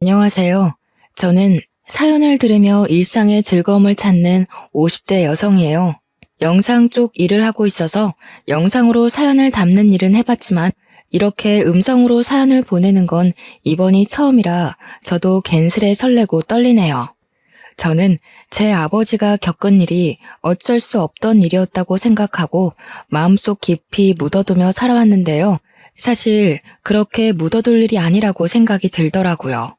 안녕하세요. 저는 사연을 들으며 일상의 즐거움을 찾는 50대 여성이에요. 영상 쪽 일을 하고 있어서 영상으로 사연을 담는 일은 해봤지만 이렇게 음성으로 사연을 보내는 건 이번이 처음이라 저도 괜스레 설레고 떨리네요. 저는 제 아버지가 겪은 일이 어쩔 수 없던 일이었다고 생각하고 마음속 깊이 묻어두며 살아왔는데요. 사실 그렇게 묻어둘 일이 아니라고 생각이 들더라고요.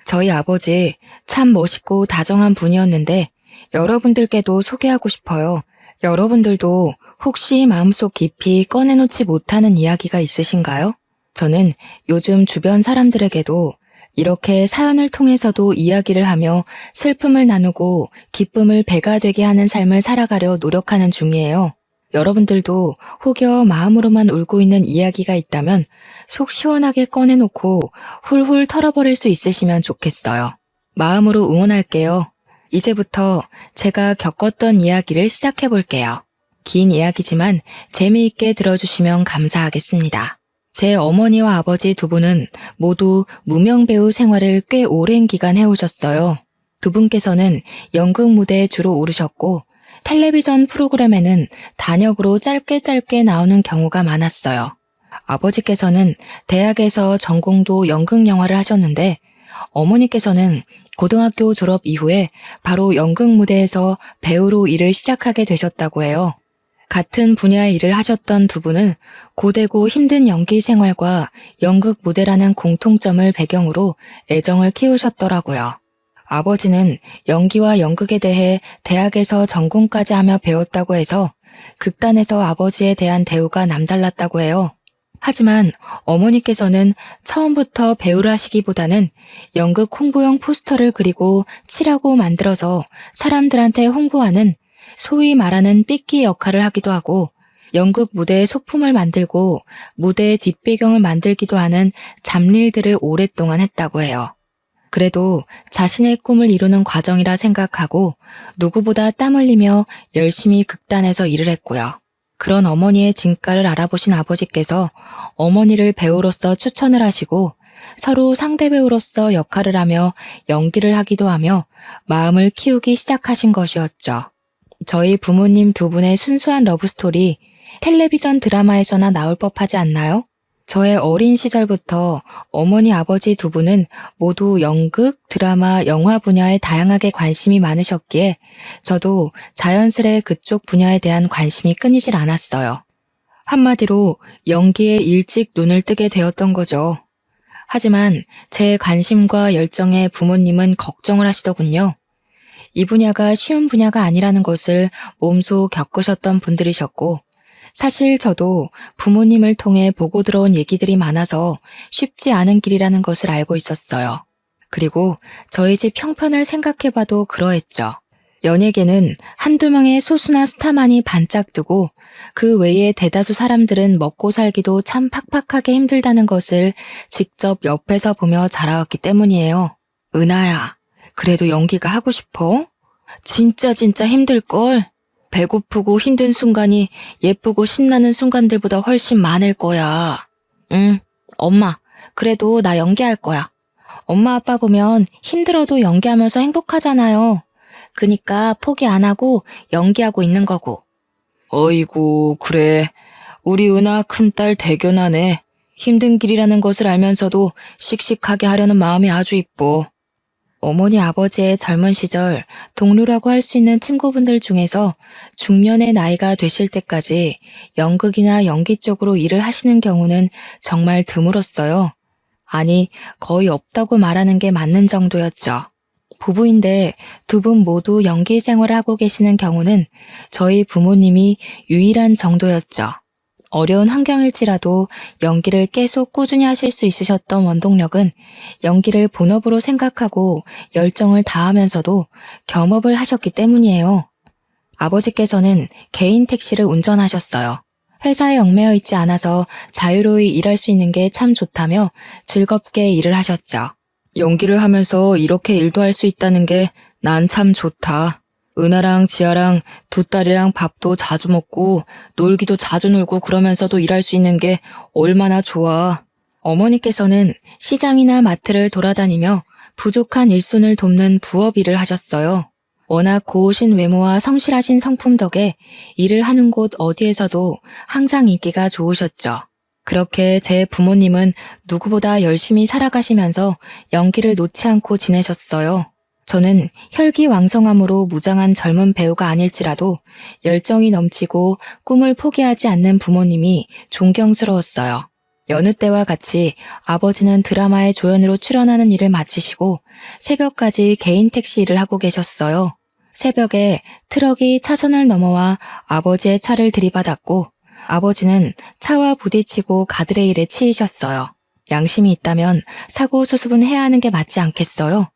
저희 아버지 참 멋있고 다정한 분이었는데 여러분들께도 소개하고 싶어요. 여러분들도 혹시 마음속 깊이 꺼내놓지 못하는 이야기가 있으신가요? 저는 요즘 주변 사람들에게도 이렇게 사연을 통해서도 이야기를 하며 슬픔을 나누고 기쁨을 배가 되게 하는 삶을 살아가려 노력하는 중이에요. 여러분들도 혹여 마음으로만 울고 있는 이야기가 있다면 속 시원하게 꺼내놓고 훌훌 털어버릴 수 있으시면 좋겠어요. 마음으로 응원할게요. 이제부터 제가 겪었던 이야기를 시작해볼게요. 긴 이야기지만 재미있게 들어주시면 감사하겠습니다. 제 어머니와 아버지 두 분은 모두 무명배우 생활을 꽤 오랜 기간 해오셨어요. 두 분께서는 연극 무대에 주로 오르셨고 텔레비전 프로그램에는 단역으로 짧게 나오는 경우가 많았어요. 아버지께서는 대학에서 전공도 연극 영화를 하셨는데 어머니께서는 고등학교 졸업 이후에 바로 연극 무대에서 배우로 일을 시작하게 되셨다고 해요. 같은 분야의 일을 하셨던 두 분은 고되고 힘든 연기 생활과 연극 무대라는 공통점을 배경으로 애정을 키우셨더라고요. 아버지는 연기와 연극에 대해 대학에서 전공까지 하며 배웠다고 해서 극단에서 아버지에 대한 대우가 남달랐다고 해요. 하지만 어머니께서는 처음부터 배우를 하시기보다는 연극 홍보용 포스터를 그리고 칠하고 만들어서 사람들한테 홍보하는 소위 말하는 삐끼 역할을 하기도 하고 연극 무대의 소품을 만들고 무대의 뒷배경을 만들기도 하는 잡일들을 오랫동안 했다고 해요. 그래도 자신의 꿈을 이루는 과정이라 생각하고 누구보다 땀 흘리며 열심히 극단에서 일을 했고요. 그런 어머니의 진가를 알아보신 아버지께서 어머니를 배우로서 추천을 하시고 서로 상대 배우로서 역할을 하며 연기를 하기도 하며 마음을 키우기 시작하신 것이었죠. 저희 부모님 두 분의 순수한 러브스토리 텔레비전 드라마에서나 나올 법하지 않나요? 저의 어린 시절부터 어머니 아버지 두 분은 모두 연극, 드라마, 영화 분야에 다양하게 관심이 많으셨기에 저도 자연스레 그쪽 분야에 대한 관심이 끊이질 않았어요. 한마디로 연기에 일찍 눈을 뜨게 되었던 거죠. 하지만 제 관심과 열정에 부모님은 걱정을 하시더군요. 이 분야가 쉬운 분야가 아니라는 것을 몸소 겪으셨던 분들이셨고 사실 저도 부모님을 통해 보고 들어온 얘기들이 많아서 쉽지 않은 길이라는 것을 알고 있었어요. 그리고 저희 집 형편을 생각해봐도 그러했죠. 연예계는 한두 명의 소수나 스타만이 반짝 뜨고 그 외에 대다수 사람들은 먹고 살기도 참 팍팍하게 힘들다는 것을 직접 옆에서 보며 자라왔기 때문이에요. 은하야, 그래도 연기가 하고 싶어? 진짜 힘들걸? 배고프고 힘든 순간이 예쁘고 신나는 순간들보다 훨씬 많을 거야. 응, 엄마, 그래도 나 연기할 거야. 엄마 아빠 보면 힘들어도 연기하면서 행복하잖아요. 그니까 포기 안 하고 연기하고 있는 거고. 어이구, 그래. 우리 은하 큰딸 대견하네. 힘든 길이라는 것을 알면서도 씩씩하게 하려는 마음이 아주 이뻐. 어머니 아버지의 젊은 시절 동료라고 할 수 있는 친구분들 중에서 중년의 나이가 되실 때까지 연극이나 연기 쪽으로 일을 하시는 경우는 정말 드물었어요. 아니, 거의 없다고 말하는 게 맞는 정도였죠. 부부인데 두 분 모두 연기 생활을 하고 계시는 경우는 저희 부모님이 유일한 정도였죠. 어려운 환경일지라도 연기를 계속 꾸준히 하실 수 있으셨던 원동력은 연기를 본업으로 생각하고 열정을 다하면서도 겸업을 하셨기 때문이에요. 아버지께서는 개인 택시를 운전하셨어요. 회사에 얽매여 있지 않아서 자유로이 일할 수 있는 게 참 좋다며 즐겁게 일을 하셨죠. 연기를 하면서 이렇게 일도 할 수 있다는 게 난 참 좋다. 은하랑 지아랑 두 딸이랑 밥도 자주 먹고 놀기도 자주 놀고 그러면서도 일할 수 있는 게 얼마나 좋아. 어머니께서는 시장이나 마트를 돌아다니며 부족한 일손을 돕는 부업 일을 하셨어요. 워낙 고우신 외모와 성실하신 성품 덕에 일을 하는 곳 어디에서도 항상 인기가 좋으셨죠. 그렇게 제 부모님은 누구보다 열심히 살아가시면서 연기를 놓지 않고 지내셨어요. 저는 혈기왕성함으로 무장한 젊은 배우가 아닐지라도 열정이 넘치고 꿈을 포기하지 않는 부모님이 존경스러웠어요. 여느 때와 같이 아버지는 드라마의 조연으로 출연하는 일을 마치시고 새벽까지 개인 택시 일을 하고 계셨어요. 새벽에 트럭이 차선을 넘어와 아버지의 차를 들이받았고 아버지는 차와 부딪히고 가드레일에 치이셨어요. 양심이 있다면 사고 수습은 해야 하는 게 맞지 않겠어요?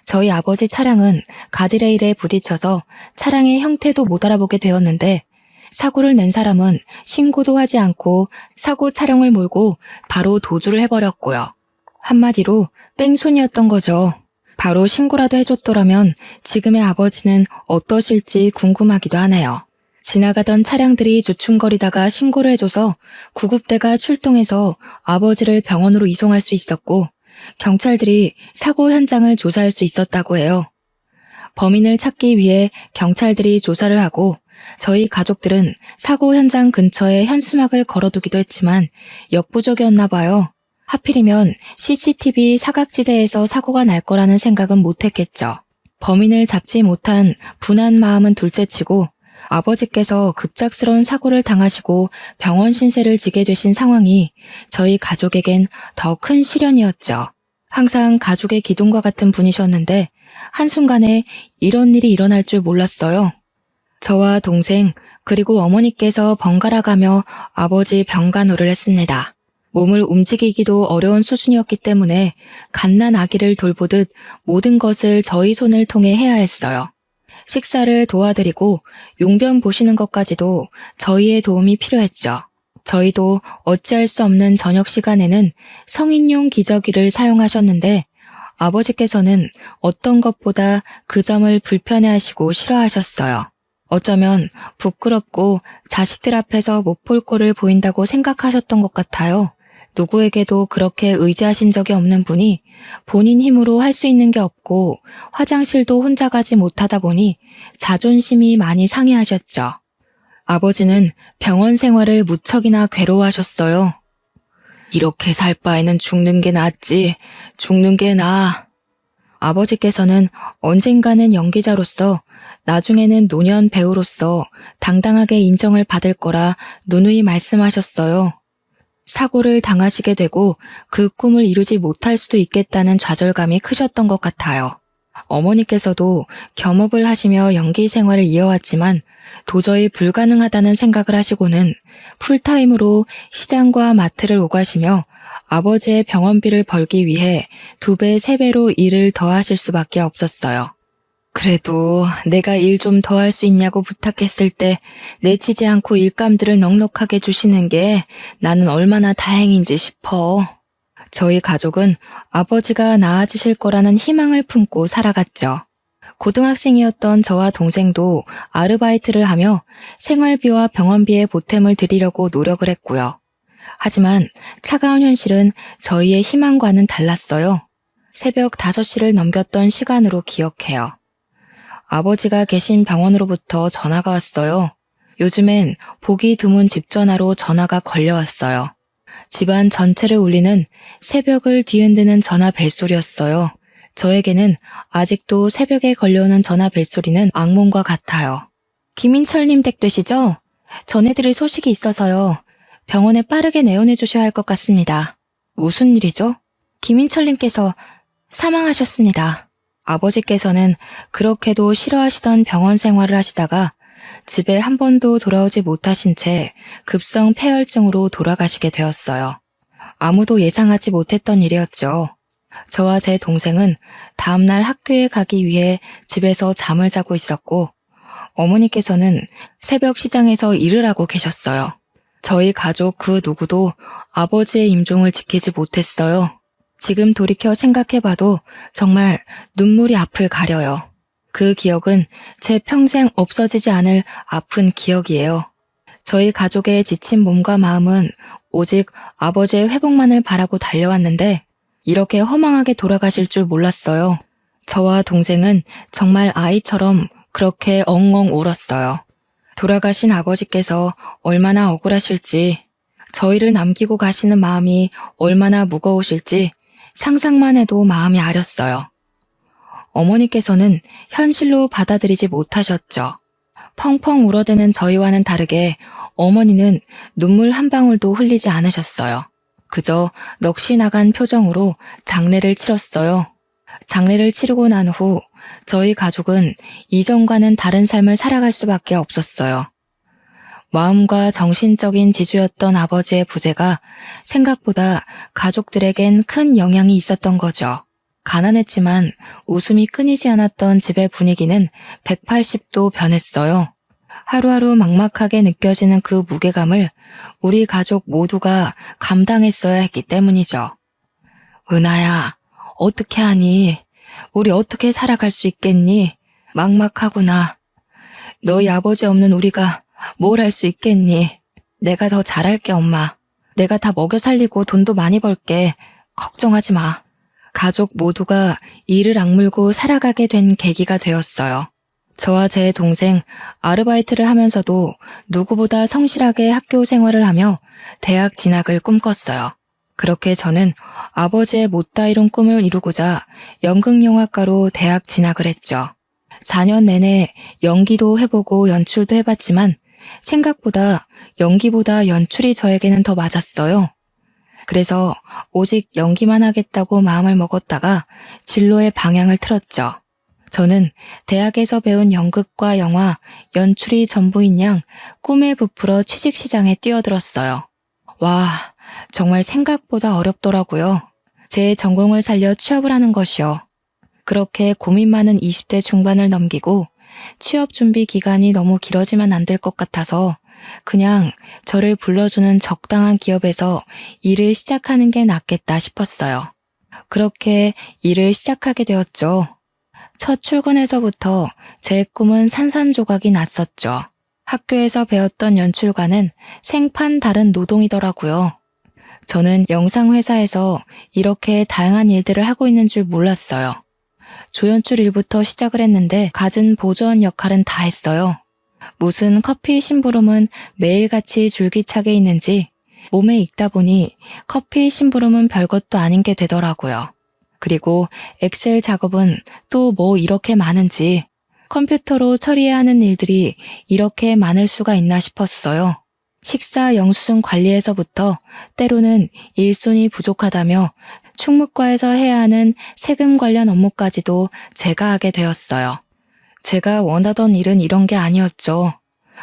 저희 아버지 차량은 가드레일에 부딪혀서 차량의 형태도 못 알아보게 되었는데 사고를 낸 사람은 신고도 하지 않고 사고 차량을 몰고 바로 도주를 해버렸고요. 한마디로 뺑소니였던 거죠. 바로 신고라도 해줬더라면 지금의 아버지는 어떠실지 궁금하기도 하네요. 지나가던 차량들이 주춤거리다가 신고를 해줘서 구급대가 출동해서 아버지를 병원으로 이송할 수 있었고 경찰들이 사고 현장을 조사할 수 있었다고 해요. 범인을 찾기 위해 경찰들이 조사를 하고 저희 가족들은 사고 현장 근처에 현수막을 걸어두기도 했지만 역부족이었나 봐요. 하필이면 CCTV 사각지대에서 사고가 날 거라는 생각은 못했겠죠. 범인을 잡지 못한 분한 마음은 둘째치고 아버지께서 급작스러운 사고를 당하시고 병원 신세를 지게 되신 상황이 저희 가족에겐 더 큰 시련이었죠. 항상 가족의 기둥과 같은 분이셨는데 한순간에 이런 일이 일어날 줄 몰랐어요. 저와 동생 그리고 어머니께서 번갈아 가며 아버지 병간호를 했습니다. 몸을 움직이기도 어려운 수준이었기 때문에 갓난 아기를 돌보듯 모든 것을 저희 손을 통해 해야 했어요. 식사를 도와드리고 용변 보시는 것까지도 저희의 도움이 필요했죠. 저희도 어찌할 수 없는 저녁 시간에는 성인용 기저귀를 사용하셨는데 아버지께서는 어떤 것보다 그 점을 불편해하시고 싫어하셨어요. 어쩌면 부끄럽고 자식들 앞에서 못 볼 꼴을 보인다고 생각하셨던 것 같아요. 누구에게도 그렇게 의지하신 적이 없는 분이 본인 힘으로 할 수 있는 게 없고 화장실도 혼자 가지 못하다 보니 자존심이 많이 상해하셨죠. 아버지는 병원 생활을 무척이나 괴로워하셨어요. 이렇게 살 바에는 죽는 게 낫지, 죽는 게 나아. 아버지께서는 언젠가는 연기자로서 나중에는 노년 배우로서 당당하게 인정을 받을 거라 누누이 말씀하셨어요. 사고를 당하시게 되고 그 꿈을 이루지 못할 수도 있겠다는 좌절감이 크셨던 것 같아요. 어머니께서도 겸업을 하시며 연기 생활을 이어왔지만 도저히 불가능하다는 생각을 하시고는 풀타임으로 시장과 마트를 오가시며 아버지의 병원비를 벌기 위해 2배, 3배로 일을 더 하실 수밖에 없었어요. 그래도 내가 일 좀 더 할 수 있냐고 부탁했을 때 내치지 않고 일감들을 넉넉하게 주시는 게 나는 얼마나 다행인지 싶어. 저희 가족은 아버지가 나아지실 거라는 희망을 품고 살아갔죠. 고등학생이었던 저와 동생도 아르바이트를 하며 생활비와 병원비에 보탬을 드리려고 노력을 했고요. 하지만 차가운 현실은 저희의 희망과는 달랐어요. 새벽 5시를 넘겼던 시간으로 기억해요. 아버지가 계신 병원으로부터 전화가 왔어요. 요즘엔 보기 드문 집 전화로 전화가 걸려왔어요. 집안 전체를 울리는 새벽을 뒤흔드는 전화 벨소리였어요. 저에게는 아직도 새벽에 걸려오는 전화 벨소리는 악몽과 같아요. 김인철님 댁 되시죠? 전해드릴 소식이 있어서요. 병원에 빠르게 내원해 주셔야 할 것 같습니다. 무슨 일이죠? 김인철님께서 사망하셨습니다. 아버지께서는 그렇게도 싫어하시던 병원 생활을 하시다가 집에 한 번도 돌아오지 못하신 채 급성 폐혈증으로 돌아가시게 되었어요. 아무도 예상하지 못했던 일이었죠. 저와 제 동생은 다음날 학교에 가기 위해 집에서 잠을 자고 있었고 어머니께서는 새벽 시장에서 일을 하고 계셨어요. 저희 가족 그 누구도 아버지의 임종을 지키지 못했어요. 지금 돌이켜 생각해봐도 정말 눈물이 앞을 가려요. 그 기억은 제 평생 없어지지 않을 아픈 기억이에요. 저희 가족의 지친 몸과 마음은 오직 아버지의 회복만을 바라고 달려왔는데 이렇게 허망하게 돌아가실 줄 몰랐어요. 저와 동생은 정말 아이처럼 그렇게 엉엉 울었어요. 돌아가신 아버지께서 얼마나 억울하실지, 저희를 남기고 가시는 마음이 얼마나 무거우실지 상상만 해도 마음이 아렸어요. 어머니께서는 현실로 받아들이지 못하셨죠. 펑펑 울어대는 저희와는 다르게 어머니는 눈물 한 방울도 흘리지 않으셨어요. 그저 넋이 나간 표정으로 장례를 치렀어요. 장례를 치르고 난 후 저희 가족은 이전과는 다른 삶을 살아갈 수밖에 없었어요. 마음과 정신적인 지주였던 아버지의 부재가 생각보다 가족들에겐 큰 영향이 있었던 거죠. 가난했지만 웃음이 끊이지 않았던 집의 분위기는 180도 변했어요. 하루하루 막막하게 느껴지는 그 무게감을 우리 가족 모두가 감당했어야 했기 때문이죠. 은하야, 어떻게 하니? 우리 어떻게 살아갈 수 있겠니? 막막하구나. 너희 아버지 없는 우리가 뭘 할 수 있겠니? 내가 더 잘할게, 엄마. 내가 다 먹여 살리고 돈도 많이 벌게. 걱정하지 마. 가족 모두가 이를 악물고 살아가게 된 계기가 되었어요. 저와 제 동생 아르바이트를 하면서도 누구보다 성실하게 학교 생활을 하며 대학 진학을 꿈꿨어요. 그렇게 저는 아버지의 못다 이룬 꿈을 이루고자 연극영화과로 대학 진학을 했죠. 4년 내내 연기도 해보고 연출도 해봤지만 생각보다 연기보다 연출이 저에게는 더 맞았어요. 그래서 오직 연기만 하겠다고 마음을 먹었다가 진로의 방향을 틀었죠. 저는 대학에서 배운 연극과 영화, 연출이 전부인 양 꿈에 부풀어 취직시장에 뛰어들었어요. 와, 정말 생각보다 어렵더라고요. 제 전공을 살려 취업을 하는 것이요. 그렇게 고민 많은 20대 중반을 넘기고 취업 준비 기간이 너무 길어지면 안 될 것 같아서 그냥 저를 불러주는 적당한 기업에서 일을 시작하는 게 낫겠다 싶었어요. 그렇게 일을 시작하게 되었죠. 첫 출근에서부터 제 꿈은 산산조각이 났었죠. 학교에서 배웠던 연출과는 생판 다른 노동이더라고요. 저는 영상회사에서 이렇게 다양한 일들을 하고 있는 줄 몰랐어요. 조연출 일부터 시작을 했는데 갖은 보조원 역할은 다 했어요. 무슨 커피 심부름은 매일같이 줄기차게 있는지 몸에 익다 보니 커피 심부름은 별것도 아닌 게 되더라고요. 그리고 엑셀 작업은 또 뭐 이렇게 많은지 컴퓨터로 처리해야 하는 일들이 이렇게 많을 수가 있나 싶었어요. 식사 영수증 관리에서부터 때로는 일손이 부족하다며 충무과에서 해야 하는 세금 관련 업무까지도 제가 하게 되었어요. 제가 원하던 일은 이런 게 아니었죠.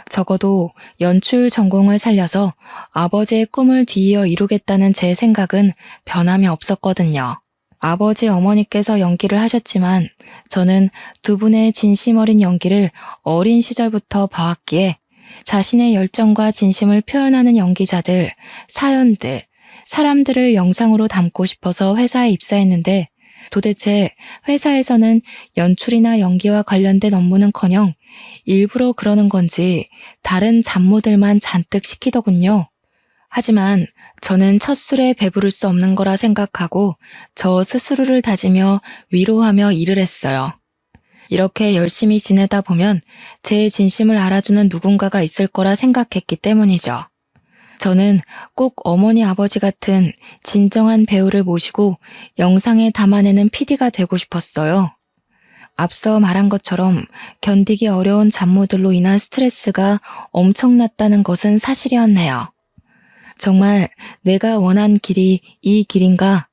적어도 연출 전공을 살려서 아버지의 꿈을 뒤이어 이루겠다는 제 생각은 변함이 없었거든요. 아버지 어머니께서 연기를 하셨지만 저는 두 분의 진심 어린 연기를 어린 시절부터 봐왔기에 자신의 열정과 진심을 표현하는 연기자들, 사연들, 사람들을 영상으로 담고 싶어서 회사에 입사했는데 도대체 회사에서는 연출이나 연기와 관련된 업무는커녕 일부러 그러는 건지 다른 잡무들만 잔뜩 시키더군요. 하지만 저는 첫 술에 배부를 수 없는 거라 생각하고 저 스스로를 다지며 위로하며 일을 했어요. 이렇게 열심히 지내다 보면 제 진심을 알아주는 누군가가 있을 거라 생각했기 때문이죠. 저는 꼭 어머니 아버지 같은 진정한 배우를 모시고 영상에 담아내는 PD가 되고 싶었어요. 앞서 말한 것처럼 견디기 어려운 잡무들로 인한 스트레스가 엄청났다는 것은 사실이었네요. 정말 내가 원한 길이 이 길인가?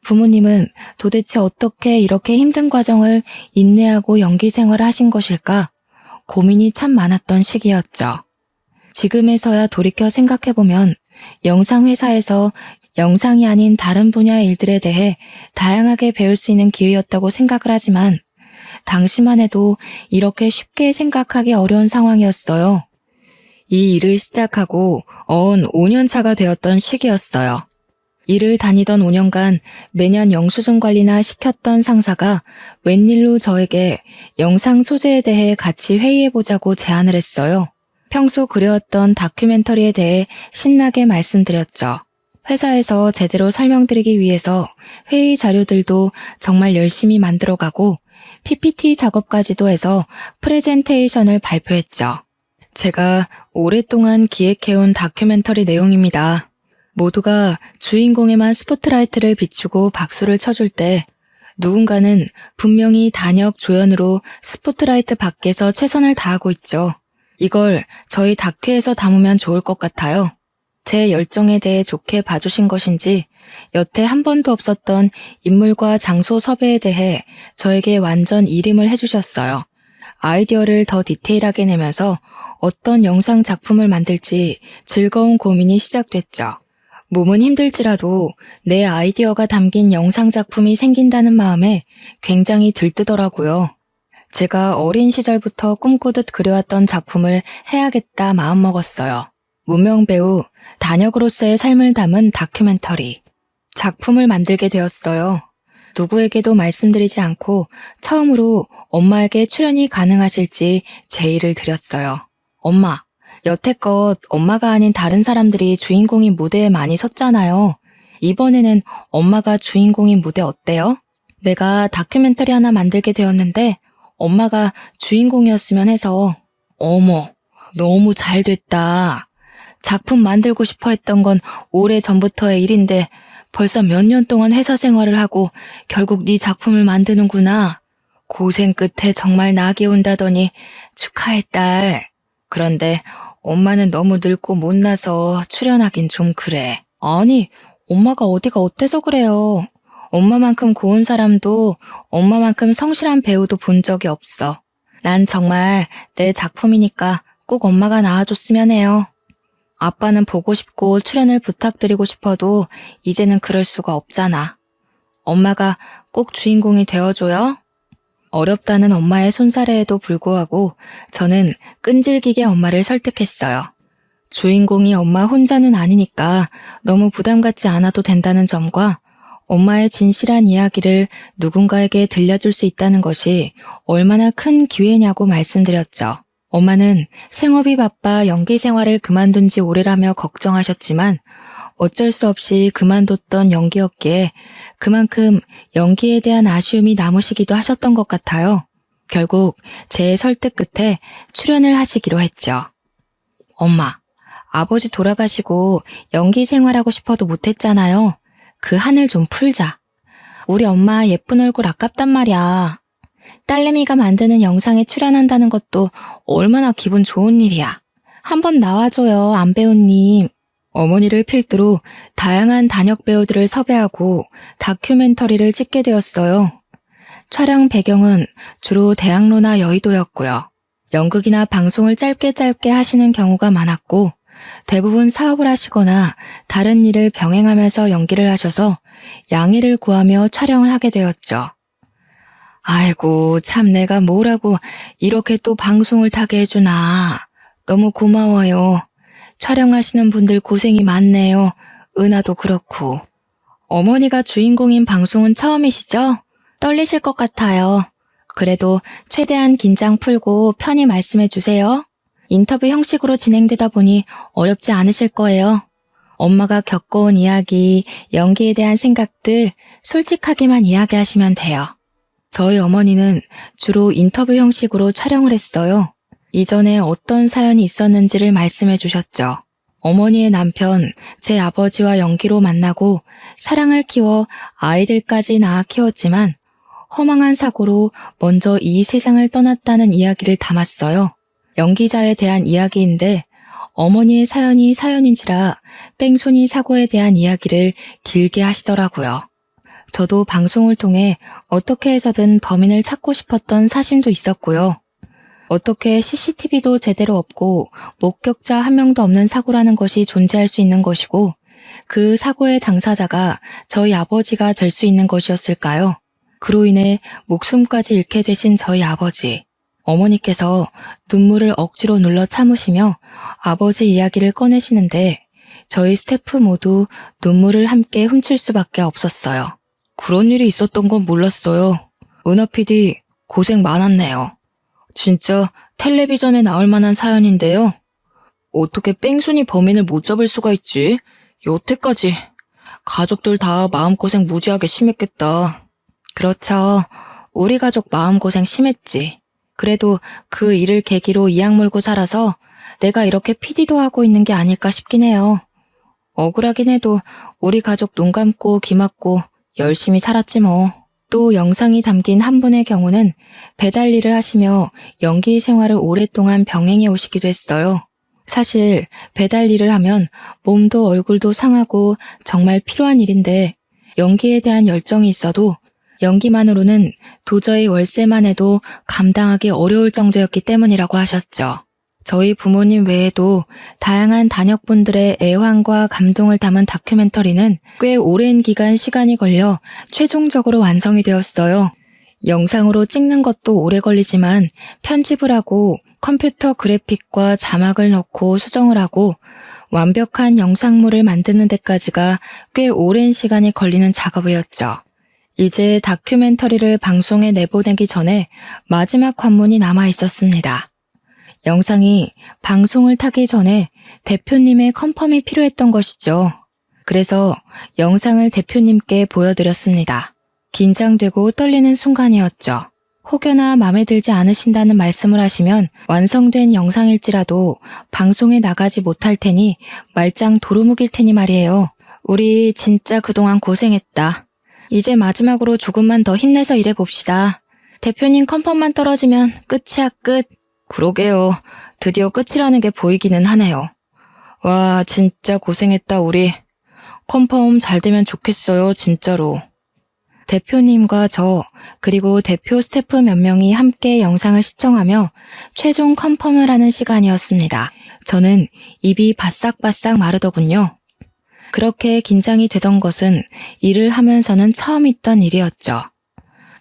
부모님은 도대체 어떻게 이렇게 힘든 과정을 인내하고 연기 생활을 하신 것일까? 고민이 참 많았던 시기였죠. 지금에서야 돌이켜 생각해보면 영상회사에서 영상이 아닌 다른 분야의 일들에 대해 다양하게 배울 수 있는 기회였다고 생각을 하지만 당시만 해도 이렇게 쉽게 생각하기 어려운 상황이었어요. 이 일을 시작하고 어언 5년 차가 되었던 시기였어요. 일을 다니던 5년간 매년 영수증 관리나 시켰던 상사가 웬일로 저에게 영상 소재에 대해 같이 회의해보자고 제안을 했어요. 평소 그려왔던 다큐멘터리에 대해 신나게 말씀드렸죠. 회사에서 제대로 설명드리기 위해서 회의 자료들도 정말 열심히 만들어가고 PPT 작업까지도 해서 프레젠테이션을 발표했죠. 제가 오랫동안 기획해온 다큐멘터리 내용입니다. 모두가 주인공에만 스포트라이트를 비추고 박수를 쳐줄 때 누군가는 분명히 단역 조연으로 스포트라이트 밖에서 최선을 다하고 있죠. 이걸 저희 다큐에서 담으면 좋을 것 같아요. 제 열정에 대해 좋게 봐주신 것인지 여태 한 번도 없었던 인물과 장소 섭외에 대해 저에게 완전 일임을 해주셨어요. 아이디어를 더 디테일하게 내면서 어떤 영상 작품을 만들지 즐거운 고민이 시작됐죠. 몸은 힘들지라도 내 아이디어가 담긴 영상 작품이 생긴다는 마음에 굉장히 들뜨더라고요. 제가 어린 시절부터 꿈꾸듯 그려왔던 작품을 해야겠다 마음먹었어요. 무명 배우 단역으로서의 삶을 담은 다큐멘터리. 작품을 만들게 되었어요. 누구에게도 말씀드리지 않고 처음으로 엄마에게 출연이 가능하실지 제의를 드렸어요. 엄마, 여태껏 엄마가 아닌 다른 사람들이 주인공인 무대에 많이 섰잖아요. 이번에는 엄마가 주인공인 무대 어때요? 내가 다큐멘터리 하나 만들게 되었는데 엄마가 주인공이었으면 해서. 어머, 너무 잘 됐다. 작품 만들고 싶어 했던 건 오래전부터의 일인데 벌써 몇 년 동안 회사 생활을 하고 결국 네 작품을 만드는구나. 고생 끝에 정말 낙이 온다더니 축하해 딸. 그런데 엄마는 너무 늙고 못나서 출연하긴 좀 그래. 아니, 엄마가 어디가 어때서 그래요. 엄마만큼 고운 사람도 엄마만큼 성실한 배우도 본 적이 없어. 난 정말 내 작품이니까 꼭 엄마가 나와줬으면 해요. 아빠는 보고 싶고 출연을 부탁드리고 싶어도 이제는 그럴 수가 없잖아. 엄마가 꼭 주인공이 되어줘요. 어렵다는 엄마의 손사래에도 불구하고 저는 끈질기게 엄마를 설득했어요. 주인공이 엄마 혼자는 아니니까 너무 부담 갖지 않아도 된다는 점과 엄마의 진실한 이야기를 누군가에게 들려줄 수 있다는 것이 얼마나 큰 기회냐고 말씀드렸죠. 엄마는 생업이 바빠 연기 생활을 그만둔 지 오래라며 걱정하셨지만 어쩔 수 없이 그만뒀던 연기였기에 그만큼 연기에 대한 아쉬움이 남으시기도 하셨던 것 같아요. 결국 제 설득 끝에 출연을 하시기로 했죠. 엄마, 아버지 돌아가시고 연기 생활하고 싶어도 못했잖아요. 그 한을 좀 풀자. 우리 엄마 예쁜 얼굴 아깝단 말이야. 딸내미가 만드는 영상에 출연한다는 것도 얼마나 기분 좋은 일이야. 한번 나와줘요, 안배우님. 어머니를 필두로 다양한 단역 배우들을 섭외하고 다큐멘터리를 찍게 되었어요. 촬영 배경은 주로 대학로나 여의도였고요. 연극이나 방송을 짧게 하시는 경우가 많았고 대부분 사업을 하시거나 다른 일을 병행하면서 연기를 하셔서 양해를 구하며 촬영을 하게 되었죠. 아이고, 참 내가 뭐라고 이렇게 또 방송을 타게 해주나. 너무 고마워요. 촬영하시는 분들 고생이 많네요. 은하도 그렇고. 어머니가 주인공인 방송은 처음이시죠? 떨리실 것 같아요. 그래도 최대한 긴장 풀고 편히 말씀해 주세요. 인터뷰 형식으로 진행되다 보니 어렵지 않으실 거예요. 엄마가 겪어온 이야기, 연기에 대한 생각들 솔직하게만 이야기하시면 돼요. 저희 어머니는 주로 인터뷰 형식으로 촬영을 했어요. 이전에 어떤 사연이 있었는지를 말씀해 주셨죠. 어머니의 남편, 제 아버지와 연기로 만나고 사랑을 키워 아이들까지 낳아 키웠지만 허망한 사고로 먼저 이 세상을 떠났다는 이야기를 담았어요. 연기자에 대한 이야기인데 어머니의 사연이 사연인지라 뺑소니 사고에 대한 이야기를 길게 하시더라고요. 저도 방송을 통해 어떻게 해서든 범인을 찾고 싶었던 사심도 있었고요. 어떻게 CCTV도 제대로 없고 목격자 한 명도 없는 사고라는 것이 존재할 수 있는 것이고 그 사고의 당사자가 저희 아버지가 될 수 있는 것이었을까요? 그로 인해 목숨까지 잃게 되신 저희 아버지. 어머니께서 눈물을 억지로 눌러 참으시며 아버지 이야기를 꺼내시는데 저희 스태프 모두 눈물을 함께 훔칠 수밖에 없었어요. 그런 일이 있었던 건 몰랐어요. 은하 PD 고생 많았네요. 진짜 텔레비전에 나올 만한 사연인데요. 어떻게 뺑소니 범인을 못 잡을 수가 있지? 여태까지. 가족들 다 마음고생 무지하게 심했겠다. 그렇죠. 우리 가족 마음고생 심했지. 그래도 그 일을 계기로 이악 물고 살아서 내가 이렇게 PD도 하고 있는 게 아닐까 싶긴 해요. 억울하긴 해도 우리 가족 눈 감고 귀 막고 열심히 살았지 뭐. 또 영상이 담긴 한 분의 경우는 배달 일을 하시며 연기 생활을 오랫동안 병행해 오시기도 했어요. 사실 배달 일을 하면 몸도 얼굴도 상하고 정말 필요한 일인데 연기에 대한 열정이 있어도 연기만으로는 도저히 월세만 해도 감당하기 어려울 정도였기 때문이라고 하셨죠. 저희 부모님 외에도 다양한 단역분들의 애환과 감동을 담은 다큐멘터리는 꽤 오랜 기간 시간이 걸려 최종적으로 완성이 되었어요. 영상으로 찍는 것도 오래 걸리지만 편집을 하고 컴퓨터 그래픽과 자막을 넣고 수정을 하고 완벽한 영상물을 만드는 데까지가 꽤 오랜 시간이 걸리는 작업이었죠. 이제 다큐멘터리를 방송에 내보내기 전에 마지막 관문이 남아 있었습니다. 영상이 방송을 타기 전에 대표님의 컨펌이 필요했던 것이죠. 그래서 영상을 대표님께 보여드렸습니다. 긴장되고 떨리는 순간이었죠. 혹여나 마음에 들지 않으신다는 말씀을 하시면 완성된 영상일지라도 방송에 나가지 못할 테니 말짱 도루묵일 테니 말이에요. 우리 진짜 그동안 고생했다. 이제 마지막으로 조금만 더 힘내서 일해봅시다. 대표님 컨펌만 떨어지면 끝이야 끝. 그러게요. 드디어 끝이라는 게 보이기는 하네요. 와, 진짜 고생했다 우리. 컨펌 잘 되면 좋겠어요, 진짜로. 대표님과 저, 그리고 대표 스태프 몇 명이 함께 영상을 시청하며 최종 컨펌을 하는 시간이었습니다. 저는 입이 바싹바싹 마르더군요. 그렇게 긴장이 되던 것은 일을 하면서는 처음 있던 일이었죠.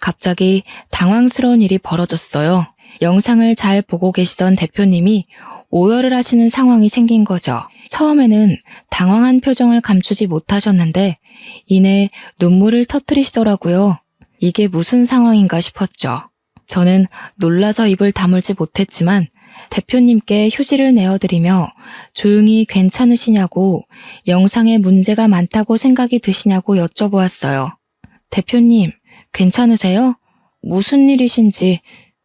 갑자기 당황스러운 일이 벌어졌어요. 영상을 잘 보고 계시던 대표님이 오열을 하시는 상황이 생긴 거죠. 처음에는 당황한 표정을 감추지 못하셨는데 이내 눈물을 터뜨리시더라고요. 이게 무슨 상황인가 싶었죠. 저는 놀라서 입을 다물지 못했지만 대표님께 휴지를 내어드리며 조용히 괜찮으시냐고 영상에 문제가 많다고 생각이 드시냐고 여쭤보았어요. 대표님, 괜찮으세요? 무슨 일이신지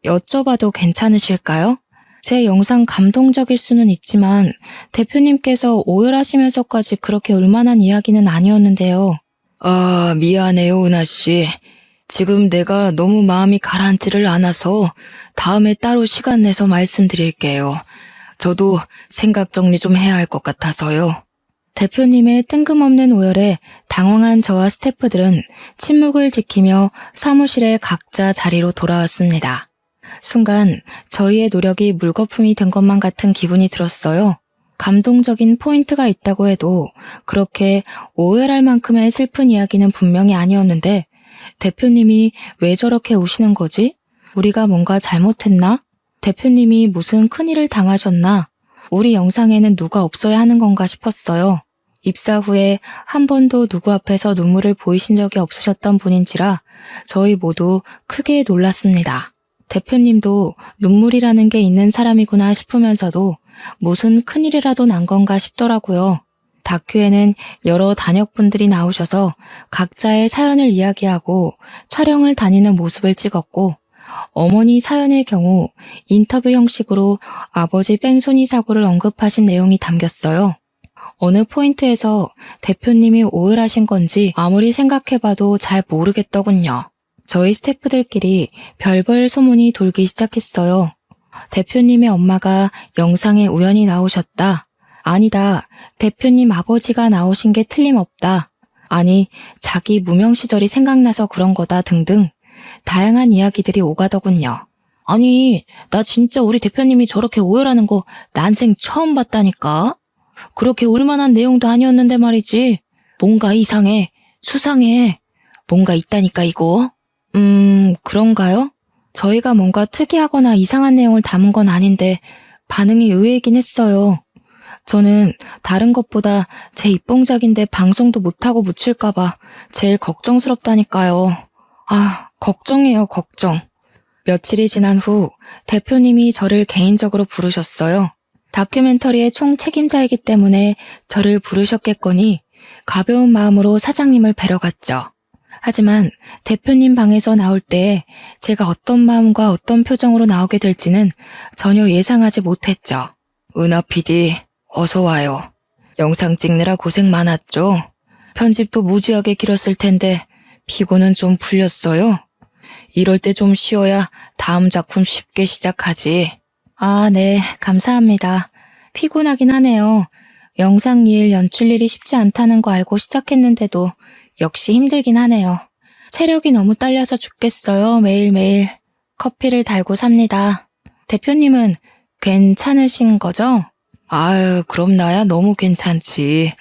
여쭤봐도 괜찮으실까요? 제 영상 감동적일 수는 있지만 대표님께서 오열하시면서까지 그렇게 울만한 이야기는 아니었는데요. 아, 미안해요, 은하씨. 지금 내가 너무 마음이 가라앉지를 않아서 다음에 따로 시간 내서 말씀드릴게요. 저도 생각 정리 좀 해야 할 것 같아서요. 대표님의 뜬금없는 오열에 당황한 저와 스태프들은 침묵을 지키며 사무실에 각자 자리로 돌아왔습니다. 순간 저희의 노력이 물거품이 된 것만 같은 기분이 들었어요. 감동적인 포인트가 있다고 해도 그렇게 오열할 만큼의 슬픈 이야기는 분명히 아니었는데 대표님이 왜 저렇게 우시는 거지? 우리가 뭔가 잘못했나? 대표님이 무슨 큰일을 당하셨나? 우리 영상에는 누가 없어야 하는 건가 싶었어요. 입사 후에 한 번도 누구 앞에서 눈물을 보이신 적이 없으셨던 분인지라 저희 모두 크게 놀랐습니다. 대표님도 눈물이라는 게 있는 사람이구나 싶으면서도 무슨 큰일이라도 난 건가 싶더라고요. 다큐에는 여러 단역분들이 나오셔서 각자의 사연을 이야기하고 촬영을 다니는 모습을 찍었고 어머니 사연의 경우 인터뷰 형식으로 아버지 뺑소니 사고를 언급하신 내용이 담겼어요. 어느 포인트에서 대표님이 오열하신 건지 아무리 생각해봐도 잘 모르겠더군요. 저희 스태프들끼리 별별 소문이 돌기 시작했어요. 대표님의 엄마가 영상에 우연히 나오셨다. 아니다. 대표님 아버지가 나오신 게 틀림없다. 아니, 자기 무명 시절이 생각나서 그런 거다 등등 다양한 이야기들이 오가더군요. 아니, 나 진짜 우리 대표님이 저렇게 오열하는 거 난생 처음 봤다니까? 그렇게 울만한 내용도 아니었는데 말이지. 뭔가 이상해. 수상해. 뭔가 있다니까 이거. 그런가요? 저희가 뭔가 특이하거나 이상한 내용을 담은 건 아닌데 반응이 의외이긴 했어요. 저는 다른 것보다 제 입봉작인데 방송도 못하고 묻힐까봐 제일 걱정스럽다니까요. 아, 걱정해요, 걱정. 며칠이 지난 후 대표님이 저를 개인적으로 부르셨어요. 다큐멘터리의 총 책임자이기 때문에 저를 부르셨겠거니 가벼운 마음으로 사장님을 뵈러 갔죠. 하지만 대표님 방에서 나올 때 제가 어떤 마음과 어떤 표정으로 나오게 될지는 전혀 예상하지 못했죠. 은하 PD, 어서 와요. 영상 찍느라 고생 많았죠? 편집도 무지하게 길었을 텐데 피곤은 좀 풀렸어요? 이럴 때 좀 쉬어야 다음 작품 쉽게 시작하지. 아, 네, 감사합니다. 피곤하긴 하네요. 영상 일, 연출 일이 쉽지 않다는 거 알고 시작했는데도 역시 힘들긴 하네요. 체력이 너무 딸려서 죽겠어요, 매일매일. 커피를 달고 삽니다. 대표님은 괜찮으신 거죠? 아유, 그럼 나야 너무 괜찮지.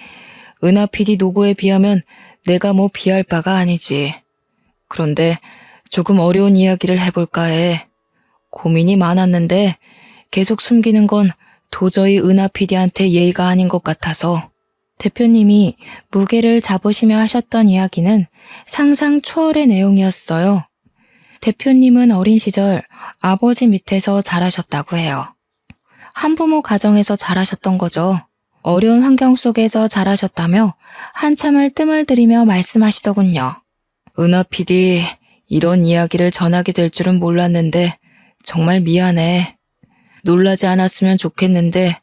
은하 PD 노고에 비하면 내가 뭐 비할 바가 아니지. 그런데 조금 어려운 이야기를 해볼까 해. 고민이 많았는데 계속 숨기는 건 도저히 은하 PD한테 예의가 아닌 것 같아서. 대표님이 무게를 잡으시며 하셨던 이야기는 상상 초월의 내용이었어요. 대표님은 어린 시절 아버지 밑에서 자라셨다고 해요. 한부모 가정에서 자라셨던 거죠. 어려운 환경 속에서 자라셨다며 한참을 뜸을 들이며 말씀하시더군요. 은하 PD, 이런 이야기를 전하게 될 줄은 몰랐는데 정말 미안해. 놀라지 않았으면 좋겠는데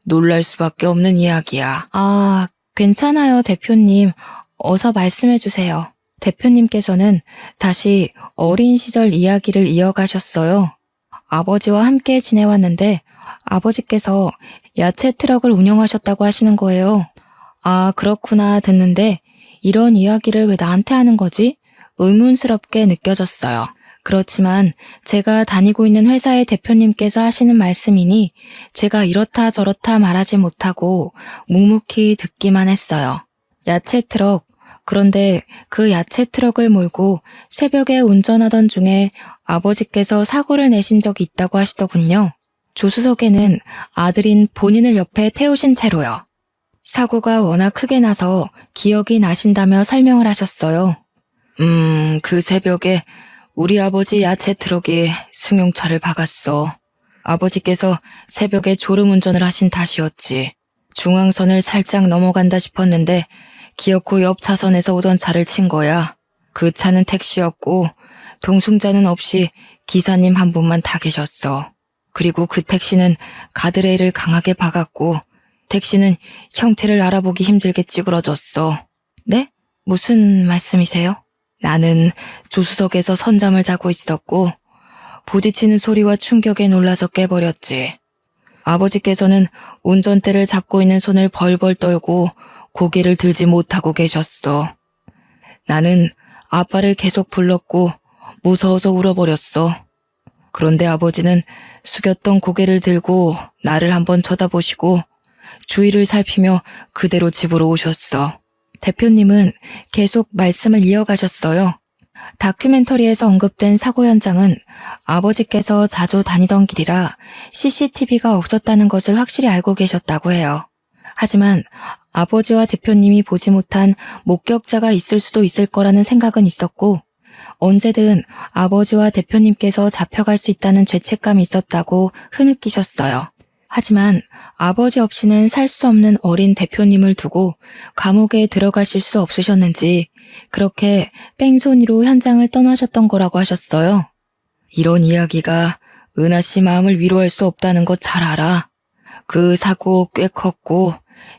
놀랄 수밖에 없는 이야기야. 아, 괜찮아요, 대표님. 어서 말씀해 주세요. 대표님께서는 다시 어린 시절 이야기를 이어가셨어요. 아버지와 함께 지내왔는데 아버지께서 야채 트럭을 운영하셨다고 하시는 거예요. 아, 그렇구나 듣는데 이런 이야기를 왜 나한테 하는 거지? 의문스럽게 느껴졌어요. 그렇지만 제가 다니고 있는 회사의 대표님께서 하시는 말씀이니 제가 이렇다 저렇다 말하지 못하고 묵묵히 듣기만 했어요. 야채 트럭. 그런데 그 야채 트럭을 몰고 새벽에 운전하던 중에 아버지께서 사고를 내신 적이 있다고 하시더군요. 조수석에는 아들인 본인을 옆에 태우신 채로요. 사고가 워낙 크게 나서 기억이 나신다며 설명을 하셨어요. 그 새벽에 우리 아버지 야채 트럭이 승용차를 박았어. 아버지께서 새벽에 졸음운전을 하신 탓이었지. 중앙선을 살짝 넘어간다 싶었는데 기어코 옆 차선에서 오던 차를 친 거야. 그 차는 택시였고 동승자는 없이 기사님 한 분만 타 계셨어. 그리고 그 택시는 가드레일을 강하게 박았고 택시는 형태를 알아보기 힘들게 찌그러졌어. 네? 무슨 말씀이세요? 나는 조수석에서 선잠을 자고 있었고 부딪히는 소리와 충격에 놀라서 깨버렸지. 아버지께서는 운전대를 잡고 있는 손을 벌벌 떨고 고개를 들지 못하고 계셨어. 나는 아빠를 계속 불렀고 무서워서 울어버렸어. 그런데 아버지는 숙였던 고개를 들고 나를 한번 쳐다보시고 주위를 살피며 그대로 집으로 오셨어. 대표님은 계속 말씀을 이어가셨어요. 다큐멘터리에서 언급된 사고 현장은 아버지께서 자주 다니던 길이라 CCTV가 없었다는 것을 확실히 알고 계셨다고 해요. 하지만 아버지와 대표님이 보지 못한 목격자가 있을 수도 있을 거라는 생각은 있었고 언제든 아버지와 대표님께서 잡혀갈 수 있다는 죄책감이 있었다고 흐느끼셨어요. 하지만 아버지 없이는 살 수 없는 어린 대표님을 두고 감옥에 들어가실 수 없으셨는지 그렇게 뺑소니로 현장을 떠나셨던 거라고 하셨어요. 이런 이야기가 은하 씨 마음을 위로할 수 없다는 거 잘 알아. 그 사고 꽤 컸고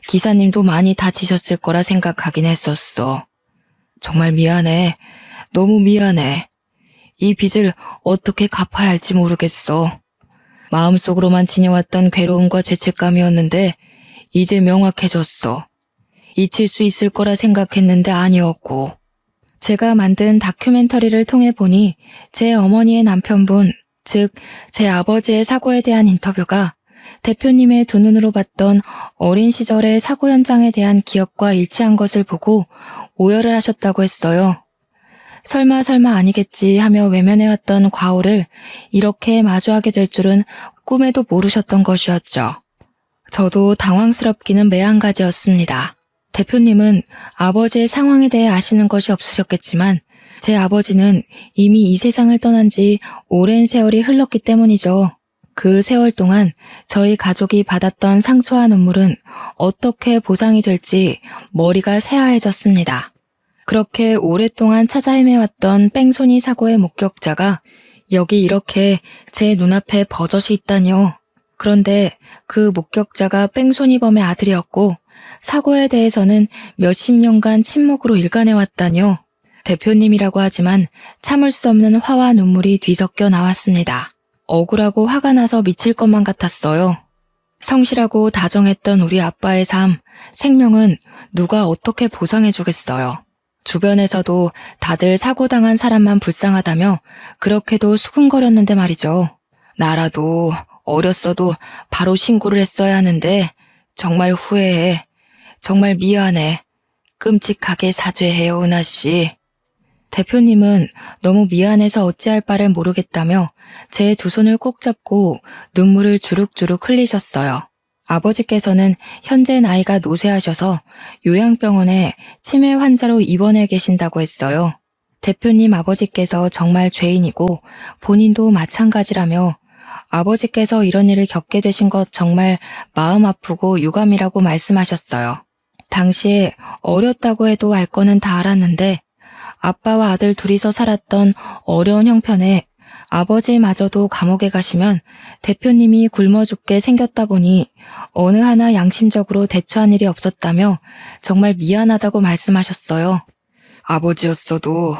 기사님도 많이 다치셨을 거라 생각하긴 했었어. 정말 미안해. 너무 미안해. 이 빚을 어떻게 갚아야 할지 모르겠어. 마음속으로만 지녀왔던 괴로움과 죄책감이었는데 이제 명확해졌어. 잊힐 수 있을 거라 생각했는데 아니었고. 제가 만든 다큐멘터리를 통해 보니 제 어머니의 남편분, 즉 제 아버지의 사고에 대한 인터뷰가 대표님의 두 눈으로 봤던 어린 시절의 사고 현장에 대한 기억과 일치한 것을 보고 오열을 하셨다고 했어요. 설마 아니겠지 하며 외면해왔던 과오를 이렇게 마주하게 될 줄은 꿈에도 모르셨던 것이었죠. 저도 당황스럽기는 매한가지였습니다. 대표님은 아버지의 상황에 대해 아시는 것이 없으셨겠지만 제 아버지는 이미 이 세상을 떠난 지 오랜 세월이 흘렀기 때문이죠. 그 세월 동안 저희 가족이 받았던 상처와 눈물은 어떻게 보상이 될지 머리가 새하얘졌습니다. 그렇게 오랫동안 찾아 헤매왔던 뺑소니 사고의 목격자가 여기 이렇게 제 눈앞에 버젓이 있다니요. 그런데 그 목격자가 뺑소니범의 아들이었고 사고에 대해서는 몇십 년간 침묵으로 일관해왔다니요. 대표님이라고 하지만 참을 수 없는 화와 눈물이 뒤섞여 나왔습니다. 억울하고 화가 나서 미칠 것만 같았어요. 성실하고 다정했던 우리 아빠의 삶, 생명은 누가 어떻게 보상해주겠어요. 주변에서도 다들 사고당한 사람만 불쌍하다며 그렇게도 수군거렸는데 말이죠. 나라도 어렸어도 바로 신고를 했어야 하는데 정말 후회해. 정말 미안해. 끔찍하게 사죄해요, 은하씨. 대표님은 너무 미안해서 어찌할 바를 모르겠다며 제 두 손을 꼭 잡고 눈물을 주룩주룩 흘리셨어요. 아버지께서는 현재 나이가 노쇠하셔서 요양병원에 치매 환자로 입원해 계신다고 했어요. 대표님 아버지께서 정말 죄인이고 본인도 마찬가지라며 아버지께서 이런 일을 겪게 되신 것 정말 마음 아프고 유감이라고 말씀하셨어요. 당시에 어렸다고 해도 알 거는 다 알았는데 아빠와 아들 둘이서 살았던 어려운 형편에 아버지마저도 감옥에 가시면 대표님이 굶어 죽게 생겼다 보니 어느 하나 양심적으로 대처한 일이 없었다며 정말 미안하다고 말씀하셨어요. 아버지였어도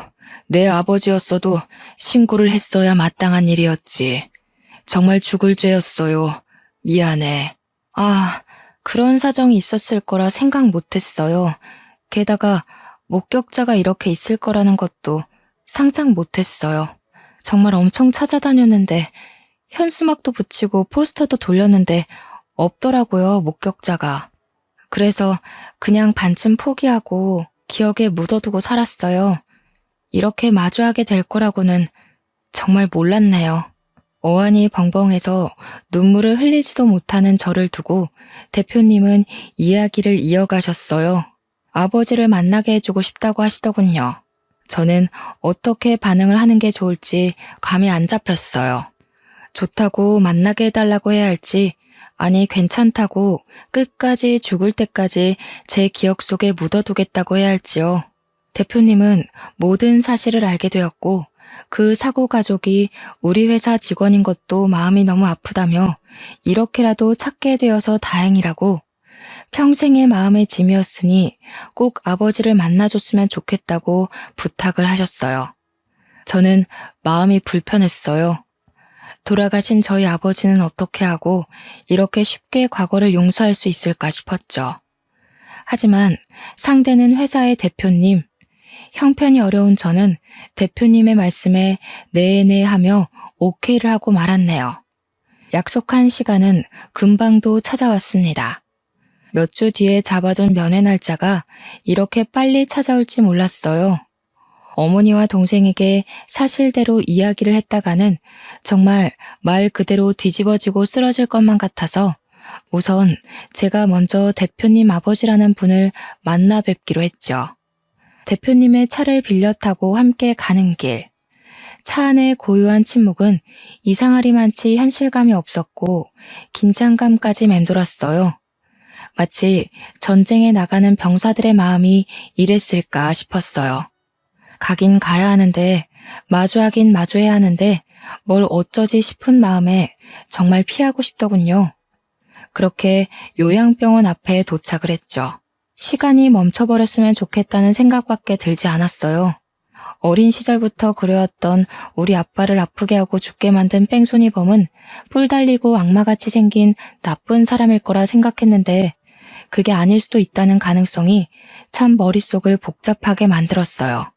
내 아버지였어도 신고를 했어야 마땅한 일이었지. 정말 죽을 죄였어요. 미안해. 아, 그런 사정이 있었을 거라 생각 못했어요. 게다가 목격자가 이렇게 있을 거라는 것도 상상 못했어요. 정말 엄청 찾아다녔는데 현수막도 붙이고 포스터도 돌렸는데 없더라고요, 목격자가. 그래서 그냥 반쯤 포기하고 기억에 묻어두고 살았어요. 이렇게 마주하게 될 거라고는 정말 몰랐네요. 어안이 벙벙해서 눈물을 흘리지도 못하는 저를 두고 대표님은 이야기를 이어가셨어요. 아버지를 만나게 해주고 싶다고 하시더군요. 저는 어떻게 반응을 하는 게 좋을지 감이 안 잡혔어요. 좋다고 만나게 해달라고 해야 할지, 아니 괜찮다고 끝까지 죽을 때까지 제 기억 속에 묻어두겠다고 해야 할지요. 대표님은 모든 사실을 알게 되었고 그 사고 가족이 우리 회사 직원인 것도 마음이 너무 아프다며 이렇게라도 찾게 되어서 다행이라고 평생의 마음의 짐이었으니 꼭 아버지를 만나줬으면 좋겠다고 부탁을 하셨어요. 저는 마음이 불편했어요. 돌아가신 저희 아버지는 어떻게 하고 이렇게 쉽게 과거를 용서할 수 있을까 싶었죠. 하지만 상대는 회사의 대표님, 형편이 어려운 저는 대표님의 말씀에 네네 하며 오케이를 하고 말았네요. 약속한 시간은 금방도 찾아왔습니다. 몇 주 뒤에 잡아둔 면회 날짜가 이렇게 빨리 찾아올지 몰랐어요. 어머니와 동생에게 사실대로 이야기를 했다가는 정말 말 그대로 뒤집어지고 쓰러질 것만 같아서 우선 제가 먼저 대표님 아버지라는 분을 만나 뵙기로 했죠. 대표님의 차를 빌려 타고 함께 가는 길. 차 안의 고요한 침묵은 이상하리만치 현실감이 없었고 긴장감까지 맴돌았어요. 마치 전쟁에 나가는 병사들의 마음이 이랬을까 싶었어요. 가긴 가야 하는데 마주하긴 마주해야 하는데 뭘 어쩌지 싶은 마음에 정말 피하고 싶더군요. 그렇게 요양병원 앞에 도착을 했죠. 시간이 멈춰버렸으면 좋겠다는 생각밖에 들지 않았어요. 어린 시절부터 그려왔던 우리 아빠를 아프게 하고 죽게 만든 뺑소니범은 뿔 달리고 악마같이 생긴 나쁜 사람일 거라 생각했는데 그게 아닐 수도 있다는 가능성이 참 머릿속을 복잡하게 만들었어요.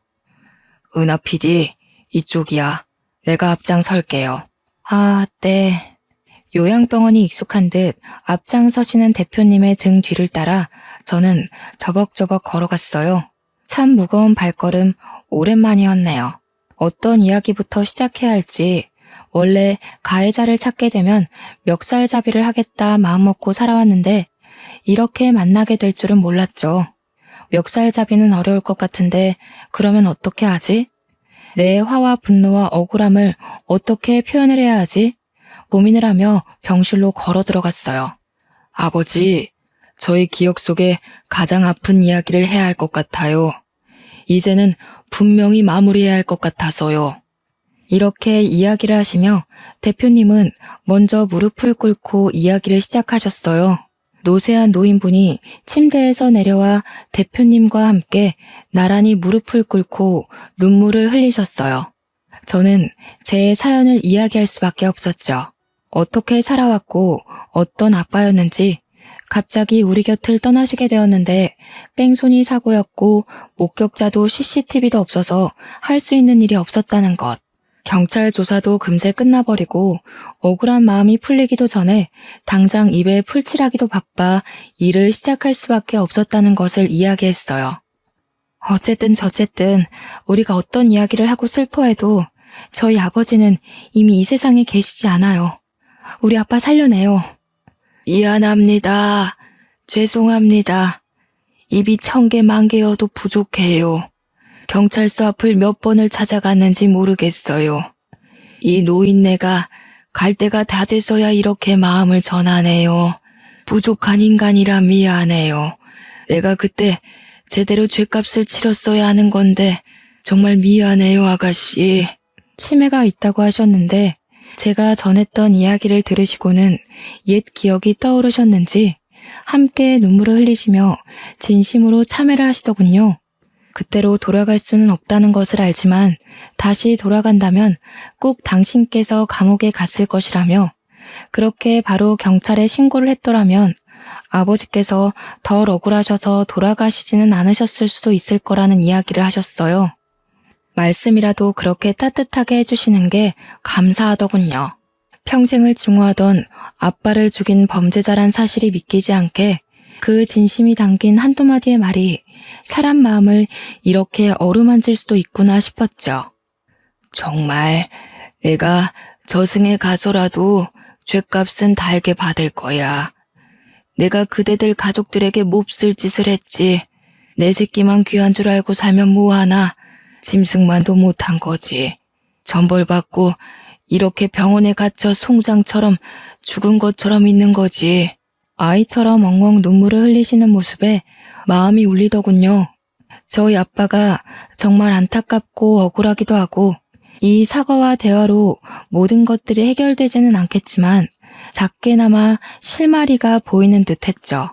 은하 PD, 이쪽이야. 내가 앞장설게요. 아, 네. 요양병원이 익숙한 듯 앞장서시는 대표님의 등 뒤를 따라 저는 저벅저벅 걸어갔어요. 참 무거운 발걸음 오랜만이었네요. 어떤 이야기부터 시작해야 할지 원래 가해자를 찾게 되면 멱살잡이를 하겠다 마음먹고 살아왔는데 이렇게 만나게 될 줄은 몰랐죠. 멱살잡이는 어려울 것 같은데 그러면 어떻게 하지? 내 화와 분노와 억울함을 어떻게 표현을 해야 하지? 고민을 하며 병실로 걸어 들어갔어요. 아버지, 저의 기억 속에 가장 아픈 이야기를 해야 할 것 같아요. 이제는 분명히 마무리해야 할 것 같아서요. 이렇게 이야기를 하시며 대표님은 먼저 무릎을 꿇고 이야기를 시작하셨어요. 노쇠한 노인분이 침대에서 내려와 대표님과 함께 나란히 무릎을 꿇고 눈물을 흘리셨어요. 저는 제 사연을 이야기할 수밖에 없었죠. 어떻게 살아왔고 어떤 아빠였는지, 갑자기 우리 곁을 떠나시게 되었는데 뺑소니 사고였고 목격자도 CCTV도 없어서 할 수 있는 일이 없었다는 것. 경찰 조사도 금세 끝나버리고 억울한 마음이 풀리기도 전에 당장 입에 풀칠하기도 바빠 일을 시작할 수밖에 없었다는 것을 이야기했어요. 어쨌든 저쨌든 우리가 어떤 이야기를 하고 슬퍼해도 저희 아버지는 이미 이 세상에 계시지 않아요. 우리 아빠 살려내요. 미안합니다. 죄송합니다. 입이 1000개 만개여도 부족해요. 경찰서 앞을 몇 번을 찾아갔는지 모르겠어요. 이 노인네가 갈 때가 다 돼서야 이렇게 마음을 전하네요. 부족한 인간이라 미안해요. 내가 그때 제대로 죗값을 치렀어야 하는 건데 정말 미안해요, 아가씨. 치매가 있다고 하셨는데 제가 전했던 이야기를 들으시고는 옛 기억이 떠오르셨는지 함께 눈물을 흘리시며 진심으로 참회를 하시더군요. 그때로 돌아갈 수는 없다는 것을 알지만 다시 돌아간다면 꼭 당신께서 감옥에 갔을 것이라며, 그렇게 바로 경찰에 신고를 했더라면 아버지께서 덜 억울하셔서 돌아가시지는 않으셨을 수도 있을 거라는 이야기를 하셨어요. 말씀이라도 그렇게 따뜻하게 해주시는 게 감사하더군요. 평생을 증오하던 아빠를 죽인 범죄자란 사실이 믿기지 않게 그 진심이 담긴 한두 마디의 말이 사람 마음을 이렇게 어루만질 수도 있구나 싶었죠. 정말 내가 저승에 가서라도 죗값은 달게 받을 거야. 내가 그대들 가족들에게 몹쓸 짓을 했지. 내 새끼만 귀한 줄 알고 살면 뭐하나. 짐승만도 못한 거지. 전벌받고 이렇게 병원에 갇혀 송장처럼 죽은 것처럼 있는 거지. 아이처럼 엉엉 눈물을 흘리시는 모습에 마음이 울리더군요. 저희 아빠가 정말 안타깝고 억울하기도 하고, 이 사과와 대화로 모든 것들이 해결되지는 않겠지만 작게나마 실마리가 보이는 듯 했죠.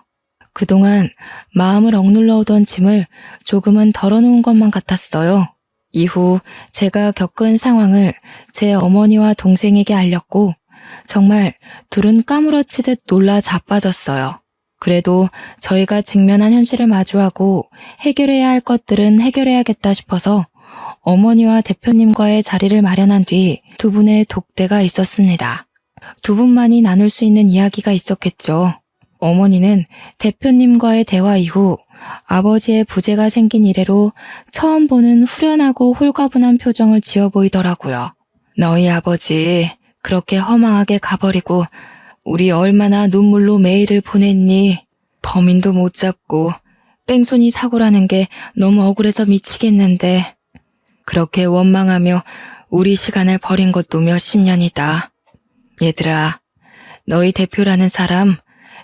그동안 마음을 억눌러 오던 짐을 조금은 덜어놓은 것만 같았어요. 이후 제가 겪은 상황을 제 어머니와 동생에게 알렸고 정말 둘은 까무러치듯 놀라 자빠졌어요. 그래도 저희가 직면한 현실을 마주하고 해결해야 할 것들은 해결해야겠다 싶어서 어머니와 대표님과의 자리를 마련한 뒤 두 분의 독대가 있었습니다. 두 분만이 나눌 수 있는 이야기가 있었겠죠. 어머니는 대표님과의 대화 이후 아버지의 부재가 생긴 이래로 처음 보는 후련하고 홀가분한 표정을 지어 보이더라고요. 너희 아버지 그렇게 허망하게 가버리고 우리 얼마나 눈물로 매일을 보냈니? 범인도 못 잡고 뺑소니 사고라는 게 너무 억울해서 미치겠는데 그렇게 원망하며 우리 시간을 버린 것도 몇십 년이다. 얘들아, 너희 대표라는 사람,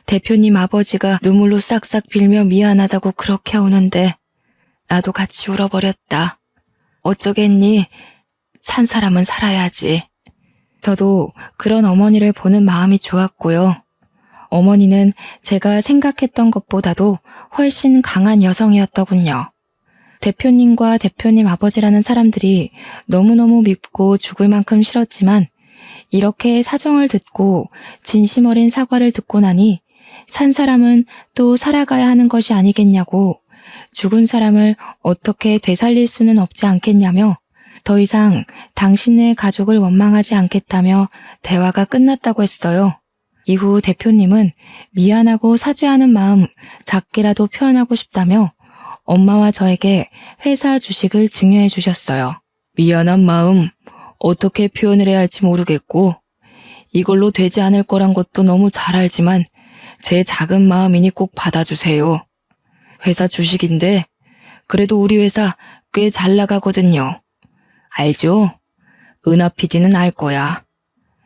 대표님 아버지가 눈물로 싹싹 빌며 미안하다고 그렇게 우는데 나도 같이 울어버렸다. 어쩌겠니? 산 사람은 살아야지. 저도 그런 어머니를 보는 마음이 좋았고요. 어머니는 제가 생각했던 것보다도 훨씬 강한 여성이었더군요. 대표님과 대표님 아버지라는 사람들이 너무너무 밉고 죽을 만큼 싫었지만 이렇게 사정을 듣고 진심 어린 사과를 듣고 나니 산 사람은 또 살아가야 하는 것이 아니겠냐고, 죽은 사람을 어떻게 되살릴 수는 없지 않겠냐며 더 이상 당신네 가족을 원망하지 않겠다며 대화가 끝났다고 했어요. 이후 대표님은 미안하고 사죄하는 마음 작게라도 표현하고 싶다며 엄마와 저에게 회사 주식을 증여해 주셨어요. 미안한 마음 어떻게 표현을 해야 할지 모르겠고 이걸로 되지 않을 거란 것도 너무 잘 알지만 제 작은 마음이니 꼭 받아주세요. 회사 주식인데 그래도 우리 회사 꽤 잘 나가거든요. 알죠? 은하 PD는 알 거야.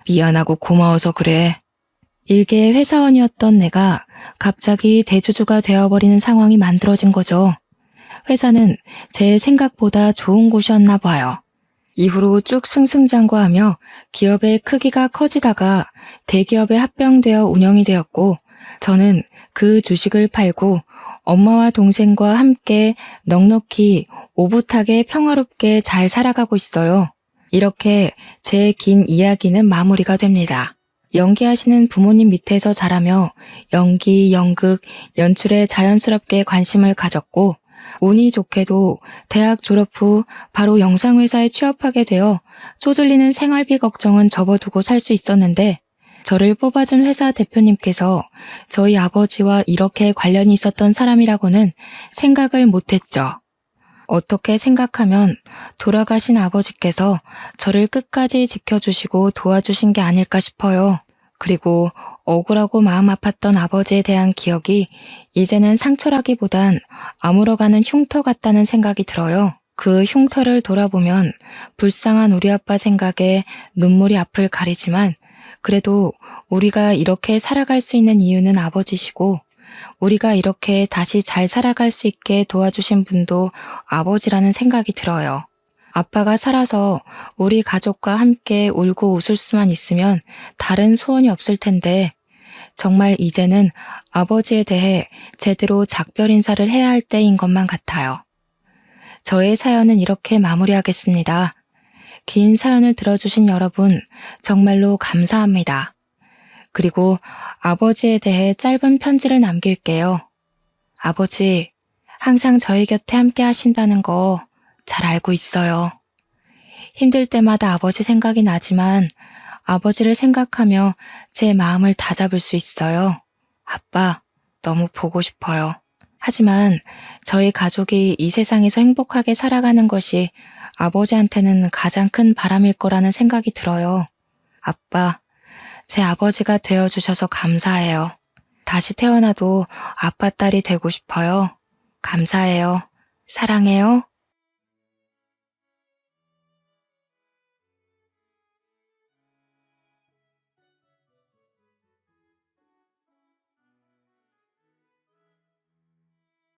미안하고 고마워서 그래. 일개 회사원이었던 내가 갑자기 대주주가 되어버리는 상황이 만들어진 거죠. 회사는 제 생각보다 좋은 곳이었나 봐요. 이후로 쭉 승승장구하며 기업의 크기가 커지다가 대기업에 합병되어 운영이 되었고, 저는 그 주식을 팔고 엄마와 동생과 함께 넉넉히 오붓하게 평화롭게 잘 살아가고 있어요. 이렇게 제 긴 이야기는 마무리가 됩니다. 연기하시는 부모님 밑에서 자라며 연기, 연극, 연출에 자연스럽게 관심을 가졌고, 운이 좋게도 대학 졸업 후 바로 영상회사에 취업하게 되어 쪼들리는 생활비 걱정은 접어두고 살 수 있었는데, 저를 뽑아준 회사 대표님께서 저희 아버지와 이렇게 관련이 있었던 사람이라고는 생각을 못했죠. 어떻게 생각하면 돌아가신 아버지께서 저를 끝까지 지켜주시고 도와주신 게 아닐까 싶어요. 그리고 억울하고 마음 아팠던 아버지에 대한 기억이 이제는 상처라기보단 아물어가는 흉터 같다는 생각이 들어요. 그 흉터를 돌아보면 불쌍한 우리 아빠 생각에 눈물이 앞을 가리지만, 그래도 우리가 이렇게 살아갈 수 있는 이유는 아버지시고, 우리가 이렇게 다시 잘 살아갈 수 있게 도와주신 분도 아버지라는 생각이 들어요. 아빠가 살아서 우리 가족과 함께 울고 웃을 수만 있으면 다른 소원이 없을 텐데, 정말 이제는 아버지에 대해 제대로 작별 인사를 해야 할 때인 것만 같아요. 저의 사연은 이렇게 마무리하겠습니다. 긴 사연을 들어주신 여러분, 정말로 감사합니다. 그리고 아버지에 대해 짧은 편지를 남길게요. 아버지, 항상 저희 곁에 함께 하신다는 거 잘 알고 있어요. 힘들 때마다 아버지 생각이 나지만 아버지를 생각하며 제 마음을 다잡을 수 있어요. 아빠, 너무 보고 싶어요. 하지만 저희 가족이 이 세상에서 행복하게 살아가는 것이 아버지한테는 가장 큰 바람일 거라는 생각이 들어요. 아빠, 제 아버지가 되어주셔서 감사해요. 다시 태어나도 아빠 딸이 되고 싶어요. 감사해요. 사랑해요.